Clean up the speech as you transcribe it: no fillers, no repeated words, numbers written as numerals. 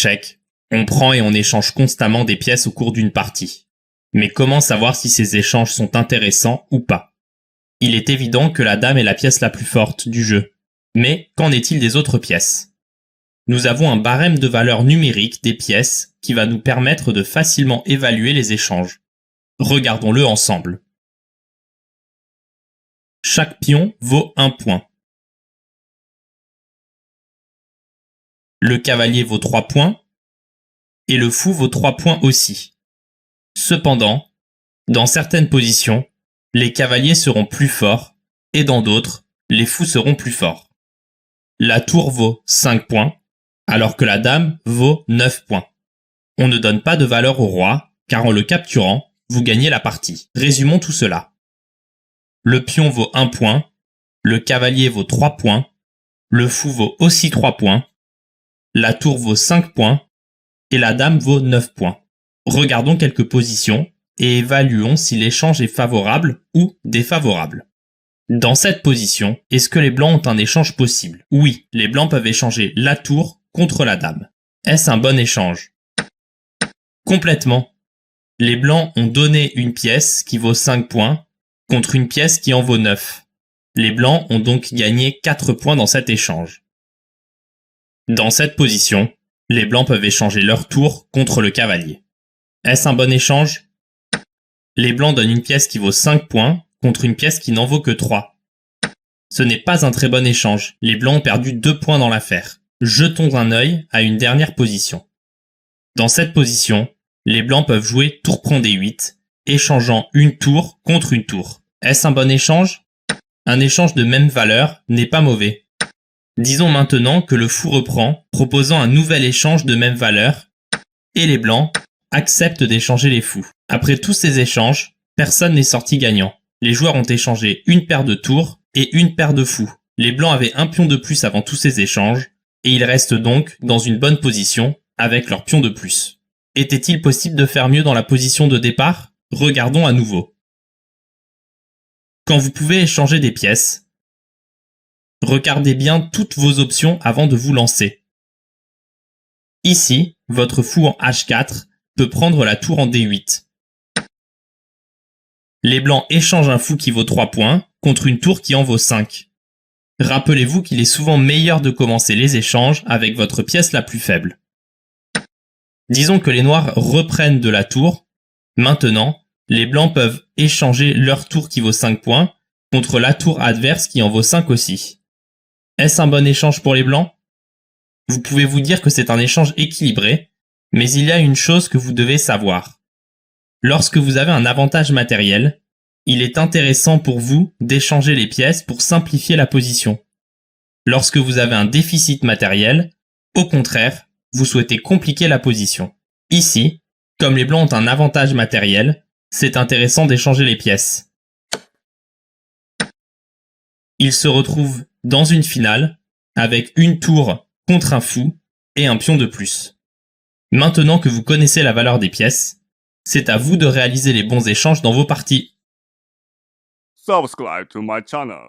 échecs, on prend et on échange constamment des pièces au cours d'une partie. Mais comment savoir si ces échanges sont intéressants ou pas? Il est évident que la dame est la pièce la plus forte du jeu. Mais qu'en est-il des autres pièces? Nous avons un barème de valeur numérique des pièces qui va nous permettre de facilement évaluer les échanges. Regardons-le ensemble. Chaque pion vaut 1 point. Le cavalier vaut 3 points et le fou vaut 3 points aussi. Cependant, dans certaines positions, les cavaliers seront plus forts et dans d'autres, les fous seront plus forts. La tour vaut 5 points alors que la dame vaut 9 points. On ne donne pas de valeur au roi car en le capturant, vous gagnez la partie. Résumons tout cela. Le pion vaut 1 point, le cavalier vaut 3 points, le fou vaut aussi 3 points, la tour vaut 5 points et la dame vaut 9 points. Regardons quelques positions et évaluons si l'échange est favorable ou défavorable. Dans cette position, est-ce que les blancs ont un échange possible? Oui, les blancs peuvent échanger la tour contre la dame. Est-ce un bon échange? Complètement. Les blancs ont donné une pièce qui vaut 5 points contre une pièce qui en vaut 9. Les blancs ont donc gagné 4 points dans cet échange. Dans cette position, les blancs peuvent échanger leur tour contre le cavalier. Est-ce un bon échange? Les blancs donnent une pièce qui vaut 5 points contre une pièce qui n'en vaut que 3. Ce n'est pas un très bon échange. Les blancs ont perdu 2 points dans l'affaire. Jetons un œil à une dernière position. Dans cette position, les blancs peuvent jouer tour prend D8, échangeant une tour contre une tour. Est-ce un bon échange? Un échange de même valeur n'est pas mauvais. Disons maintenant que le fou reprend, proposant un nouvel échange de même valeur, et les blancs acceptent d'échanger les fous. Après tous ces échanges, personne n'est sorti gagnant. Les joueurs ont échangé une paire de tours et une paire de fous. Les blancs avaient un pion de plus avant tous ces échanges, et ils restent donc dans une bonne position avec leur pion de plus. Était-il possible de faire mieux dans la position de départ? Regardons à nouveau. Quand vous pouvez échanger des pièces, regardez bien toutes vos options avant de vous lancer. Ici, votre fou en H4 peut prendre la tour en D8. Les blancs échangent un fou qui vaut 3 points contre une tour qui en vaut 5. Rappelez-vous qu'il est souvent meilleur de commencer les échanges avec votre pièce la plus faible. Disons que les noirs reprennent de la tour. Maintenant, les blancs peuvent échanger leur tour qui vaut 5 points contre la tour adverse qui en vaut 5 aussi. Est-ce un bon échange pour les blancs? Vous pouvez vous dire que c'est un échange équilibré, mais il y a une chose que vous devez savoir. Lorsque vous avez un avantage matériel, il est intéressant pour vous d'échanger les pièces pour simplifier la position. Lorsque vous avez un déficit matériel, au contraire, vous souhaitez compliquer la position. Ici, comme les blancs ont un avantage matériel, c'est intéressant d'échanger les pièces. Ils se retrouvent dans une finale avec une tour contre un fou et un pion de plus. Maintenant que vous connaissez la valeur des pièces, c'est à vous de réaliser les bons échanges dans vos parties. Subscribe to my channel.